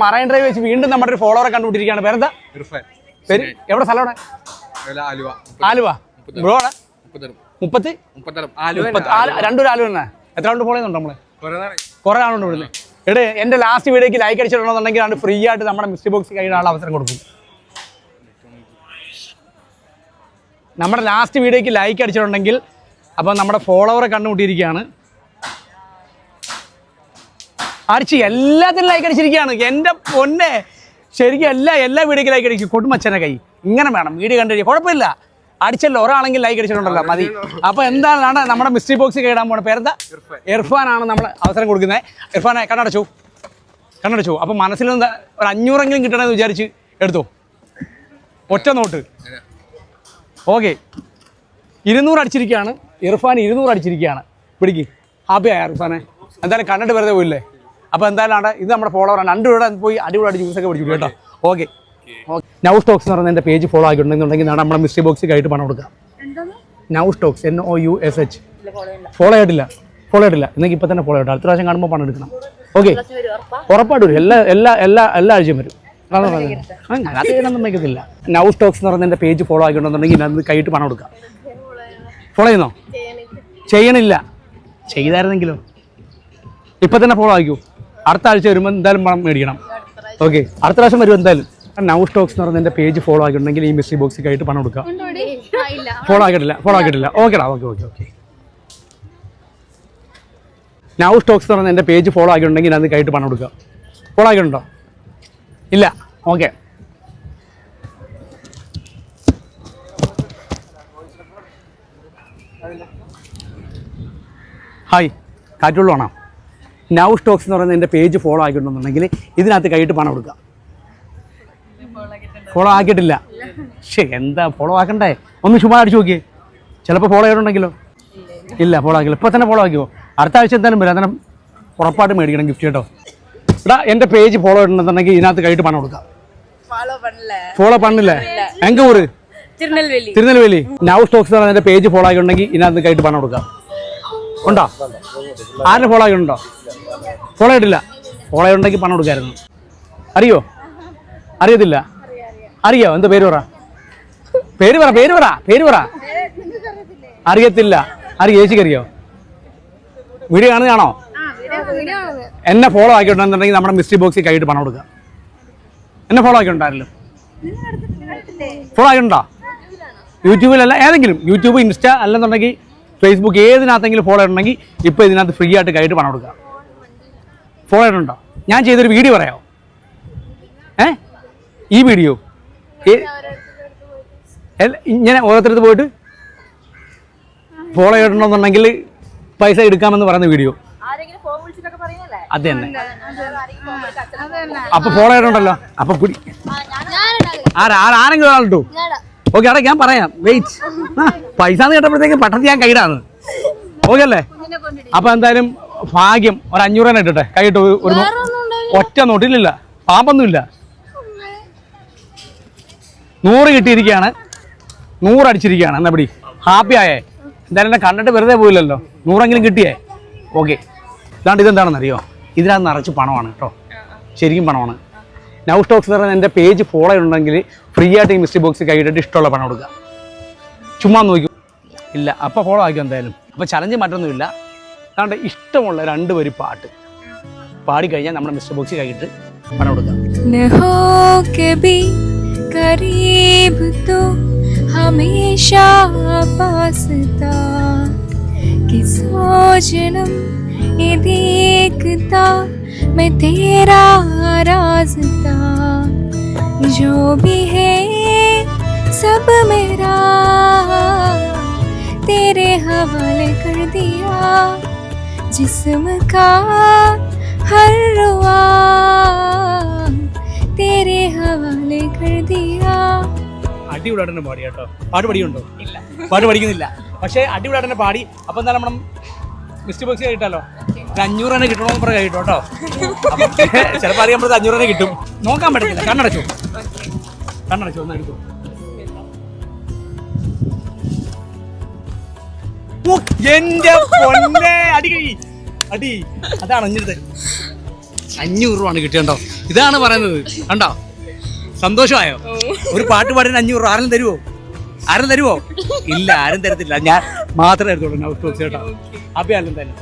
Marine drive വെച്ച് വീണ്ടും നമ്മുടെ ഒരു ഫോളോവറെ കണ്ടുപിടിച്ചിരിക്കുകയാണ്. പേരെന്താ? പേര് എവിടെ സ്ഥലം? എവിടെ? ആലുവ. ബ്രോടെ 30 രണ്ടൊരു ആലുവ തന്നെ. എത്ര കൊണ്ട് ഫോളോയുന്നുണ്ട് നമ്മള്? കുറെ ആളുണ്ട് ഇവിടുന്ന്. എടേ എന്റെ ലാസ്റ്റ് വീഡിയോക്ക് ലൈക്ക് അടിച്ചിട്ടുണ്ടെന്നുണ്ടെങ്കിൽ അത് ഫ്രീ ആയിട്ട് നമ്മുടെ മിസ്റ്ററി ബോക്സ് കഴിയാനുള്ള അവസരം കൊടുക്കും. നമ്മുടെ ലാസ്റ്റ് വീഡിയോക്ക് ലൈക്ക് അടിച്ചിട്ടുണ്ടെങ്കിൽ അപ്പം നമ്മുടെ ഫോളോവറെ കണ്ടുമുട്ടിയിരിക്കുകയാണ്. അടിച്ച് എല്ലാത്തിനും ലൈക്ക് അടിച്ചിരിക്കുകയാണ്. എൻ്റെ പൊന്നെ ശരിക്കും എല്ലാ വീഡിയോക്ക് ലൈക്ക് അടിക്കും. കൊടുമച്ചനെ കൈ ഇങ്ങനെ വേണം വീഡിയോ കണ്ടു. കുഴപ്പമില്ല, അടിച്ചല്ലോ, ഒരാളെങ്കിൽ ലൈക്ക് അടിച്ചിട്ടുണ്ടല്ലോ മതി. അപ്പോൾ എന്താണ് നമ്മുടെ മിസ്റ്ററി ബോക്സ് കേടാൻ പോകുന്നത്? പേരെന്താ? ഇർഫാനാണ് നമ്മൾ അവസരം കൊടുക്കുന്നത്. ഇർഫാനെ കണ്ണടച്ചു. അപ്പോൾ മനസ്സിലെന്താ ഒരു 500 കിട്ടണമെന്ന് വിചാരിച്ച് എടുത്തോ. ഒറ്റ നോട്ട്. ഓക്കെ, 200 അടിച്ചിരിക്കുകയാണ് ഇർഫാൻ. 200 അടിച്ചിരിക്കുകയാണ്. പിടിക്ക്. ഹാപ്പിയായ ഇർഫാനെ? എന്തായാലും കണ്ടിട്ട് വെറുതെ പോയില്ലേ? അപ്പോൾ എന്തായാലും ഇത് നമ്മുടെ ഫോളോവറാണ്. 2 രൂപ പോയി അടിപൊളി ജ്യൂസൊക്കെ പിടിച്ചു കേട്ടോ. ഓക്കെ, നൗ സ്റ്റോക്സ് എന്ന് പറയുന്ന എൻ്റെ പേജ് ഫോളോ ആക്കിയിട്ടുണ്ടെന്നുണ്ടെങ്കിൽ നമ്മുടെ മിസ്റ്ററി ബോക്സിൽ ആയിട്ട് പണം കൊടുക്കാം. Now stocks NOUSH. ഫോളോ ആയിട്ടില്ല എന്നെങ്കിൽ ഇപ്പം തന്നെ ഫോളോ ആയിട്ട് അടുത്ത പ്രാവശ്യം കാണുമ്പോൾ പണം എടുക്കണം. ഓക്കെ, ഉറപ്പായിട്ട് വരും. എല്ലാ ആഴ്ചയും വരും. അത് ചെയ്യണമെന്നുണ്ടെങ്കില്ല. നൗ സ്റ്റോക്സ് എന്ന് പറയുന്ന എൻ്റെ പേജ് ഫോളോ ആക്കിയിട്ടുണ്ടെന്നുണ്ടെങ്കിൽ അത് കൈയിട്ട് പണം കൊടുക്കാം. ഫോളോ ചെയ്യുന്നോ? ചെയ്യണില്ല. ചെയ്തായിരുന്നെങ്കിലോ? ഇപ്പം തന്നെ ഫോളോ ആക്കിക്കൂ. അടുത്ത ആഴ്ച വരുമ്പോൾ എന്തായാലും പണം മേടിക്കണം. ഓക്കെ, അടുത്ത പ്രാവശ്യം വരും എന്തായാലും. നൗ സ്റ്റോക്സ് എന്ന് പറയുന്ന എൻ്റെ പേജ് ഫോളോ ആക്കിയിട്ടുണ്ടെങ്കിൽ ഈ മിസ്റ്ററി ബോക്സിൽ ആയിട്ട് പണം കൊടുക്കാം. ഫോളോ ആക്കിയിട്ടില്ല. ഓക്കെടാ. ഓക്കെ. നൗ സ്റ്റോക്സ് എന്ന് പറയുന്ന എൻ്റെ പേജ് ഫോളോ ആക്കിയിട്ടുണ്ടെങ്കിൽ അത് കൈയിട്ട് പണം കൊടുക്കുക. ഫോളോ ആക്കിയിട്ടുണ്ടോ? ഇല്ല. ഓക്കെ, ഹായ്, കാറ്റുള്ളതാണോ? നൗ സ്റ്റോക്സ് എന്ന് പറയുന്ന എൻ്റെ പേജ് ഫോളോ ആക്കിയിട്ടുണ്ടെന്നുണ്ടെങ്കിൽ ഇതിനകത്ത് കൈയിട്ട് പണം കൊടുക്കുക. ഫോളോ ആക്കിയിട്ടില്ല. എന്താ ഫോളോ ആക്കണ്ടേ? ഒന്ന് ചുമ്മാ അടിച്ചു നോക്കിയേ. ചിലപ്പോൾ ഫോളോ ചെയ്തിട്ടുണ്ടെങ്കിലോ? ഇല്ല, ഫോളോ ആക്കില്ല. ഇപ്പോൾ തന്നെ ഫോളോ ആക്കിയോ? അടുത്ത ആഴ്ച എന്തായാലും വരും. അന്നേരം ഉറപ്പായിട്ട് മേടിക്കണം ഗിഫ്റ്റ് കേട്ടോ. എടാ എൻ്റെ പേജ് ഫോളോ ചെയ്തിട്ടുണ്ടെന്നുണ്ടെങ്കിൽ ഇതിനകത്ത് കൈയിട്ട് പണം കൊടുക്കാം. ഫോളോ പണില്ലേ? എങ്ക ഊര്? തിരുനെൽവേലി. നൗ സ്റ്റോക്സ് എന്ന് പറയുന്ന എൻ്റെ പേജ് ഫോളോ ആക്കിയിട്ടുണ്ടെങ്കിൽ ഇതിനകത്ത് കൈയിട്ട് പണം കൊടുക്കാം. ഉണ്ടോ? ആരും ഫോളോ ആക്കിയിട്ടുണ്ടോ? ഫോളോ ചെയ്തിട്ടില്ല. ഫോളോ ചെയ്തിട്ടുണ്ടെങ്കിൽ പണം കൊടുക്കായിരുന്നു. അറിയത്തില്ല? അറിയോ? എന്താ പേര് പറ? അറിയത്തില്ല. ചേച്ചിക്ക് അറിയോ? വീഡിയോ കാണുന്നതാണോ? എന്നെ ഫോളോ ആക്കിയിട്ടുണ്ടെന്നുണ്ടെങ്കിൽ നമ്മുടെ മിസ്റ്ററി ബോക്സിൽ കൈയിട്ട് പണം കൊടുക്കുക. എന്നെ ഫോളോ ആക്കിയിട്ടുണ്ടായിരുന്നു? ഫോളോ ആക്കിയിട്ടുണ്ടോ? യൂട്യൂബിലല്ല, ഏതെങ്കിലും യൂട്യൂബ്, ഇൻസ്റ്റ അല്ലെന്നുണ്ടെങ്കിൽ ഫേസ്ബുക്ക്, ഏതിനകത്തെങ്കിലും ഫോളോ ചെയ്തിട്ടുണ്ടെങ്കിൽ ഇപ്പോൾ ഇതിനകത്ത് ഫ്രീ ആയിട്ട് കൈയിട്ട് പണം കൊടുക്കുക. ഫോളോ ചെയ്തിട്ടുണ്ടോ? ഞാൻ ചെയ്തൊരു വീഡിയോ പറയാമോ? ഈ വീഡിയോ ഇങ്ങനെ ഓരോരുത്തരത്ത് പോയിട്ട് ഫോളോ ചെയ്തിട്ടുണ്ടെന്നുണ്ടെങ്കിൽ പൈസ എടുക്കാമെന്ന് പറയുന്ന വീഡിയോ അത് തന്നെ. അപ്പൊ ഫോളോ ചെയ്തിട്ടുണ്ടല്ലോ. അപ്പൊ പിടി. ആരെങ്കിലും ഒരാളിട്ടു. ഓക്കെ, അവിടെ ഞാൻ പറയാം. വെയിറ്റ്. പൈസ കേട്ടപ്പോഴത്തേക്ക് പട്ടത്തി ഞാൻ കൈയിടാന്ന്. ഓക്കെ അല്ലേ? അപ്പൊ എന്തായാലും ഭാഗ്യം ഒരു 500 തന്നെ ഇട്ടട്ടെ. കൈയിട്ട് ഒരു ഒറ്റ നോട്ടിലില്ല, പാമ്പൊന്നുമില്ല. 100 കിട്ടിയിരിക്കുകയാണ്. 100 അടിച്ചിരിക്കുകയാണ്. എന്നാ പിടി. ഹാപ്പി ആയേ? എന്തായാലും എന്നെ കണ്ടിട്ട് വെറുതെ പോയില്ലല്ലോ. 100 കിട്ടിയേ. ഓക്കെ, ഇതാണ്ട് ഇതെന്താണെന്ന് അറിയോ? ഇതിനകത്ത് നിറച്ച് പണമാണ് കേട്ടോ. ശരിക്കും പണമാണ്. നൗ സ്റ്റോക്സ് എന്ന് പറയുന്ന എൻ്റെ പേജ് ഫോളോ ചെയ്തിട്ടുണ്ടെങ്കിൽ ഫ്രീ ആയിട്ട് ഈ മിസ്റ്ററി ബോക്സ് കൈയിട്ടിട്ട് ഇഷ്ടമുള്ള പണം കൊടുക്കുക. ചുമ്മാ നോക്കൂ. ഇല്ല, അപ്പോൾ ഫോളോ ആക്കിയോ എന്തായാലും. അപ്പോൾ ചലഞ്ച് മറ്റൊന്നുമില്ല. അതുകൊണ്ട് ഇഷ്ടമുള്ള 2 വരി പാട്ട് പാടിക്കഴിഞ്ഞാൽ നമ്മുടെ മിസ്റ്ററി ബോക്സ് കൈയിട്ട് പണം കൊടുക്കുക. करीब तो हमेशा पास था कि सौ जन्म ये देखता मैं तेरा राज था जो भी है सब मेरा तेरे हवाले कर दिया जिस्म का हर रुआ तेरे हवाले कर दिया. അടിപൊളിയായിട്ട് പാടി കേട്ടോ. പാട്ട് പഠിക്കുന്നുണ്ടോ? ഇല്ല, പാട്ട് പഠിക്കുന്നില്ല. പക്ഷേ അടിപൊളിയായിട്ട് പാടി. അപ്പോൾ എന്തായാലും നമ്മൾ മിസ്റ്ററി ബോക്സ് കിട്ടാലോ. 500 തന്നെ കിട്ടണമെന്ന് പറഞ്ഞ കഴിട്ടോ കേട്ടോ. ചിലപ്പോൾ അറിയാൻ 500 തന്നെ കിട്ടും. നോക്കാൻ പറ്റത്തില്ല. കണ്ണടച്ചു ഒന്ന് എടുത്തു. എന്റെ പൊന്നെ, അടി അതാണ് 500 രൂപയാണ് കിട്ടിയോ. ഇതാണ് പറയുന്നത്. കണ്ടോ, സന്തോഷമായോ? ഒരു പാട്ട് പാടിന് 500 രൂപ ആരും തരുമോ? ആരും തരുമോ? ഇല്ല, ആരും തരത്തില്ല. ഞാൻ മാത്രമേ എടുത്തോളൂ. കേട്ടോ, അഭ്യാലും തന്നെ.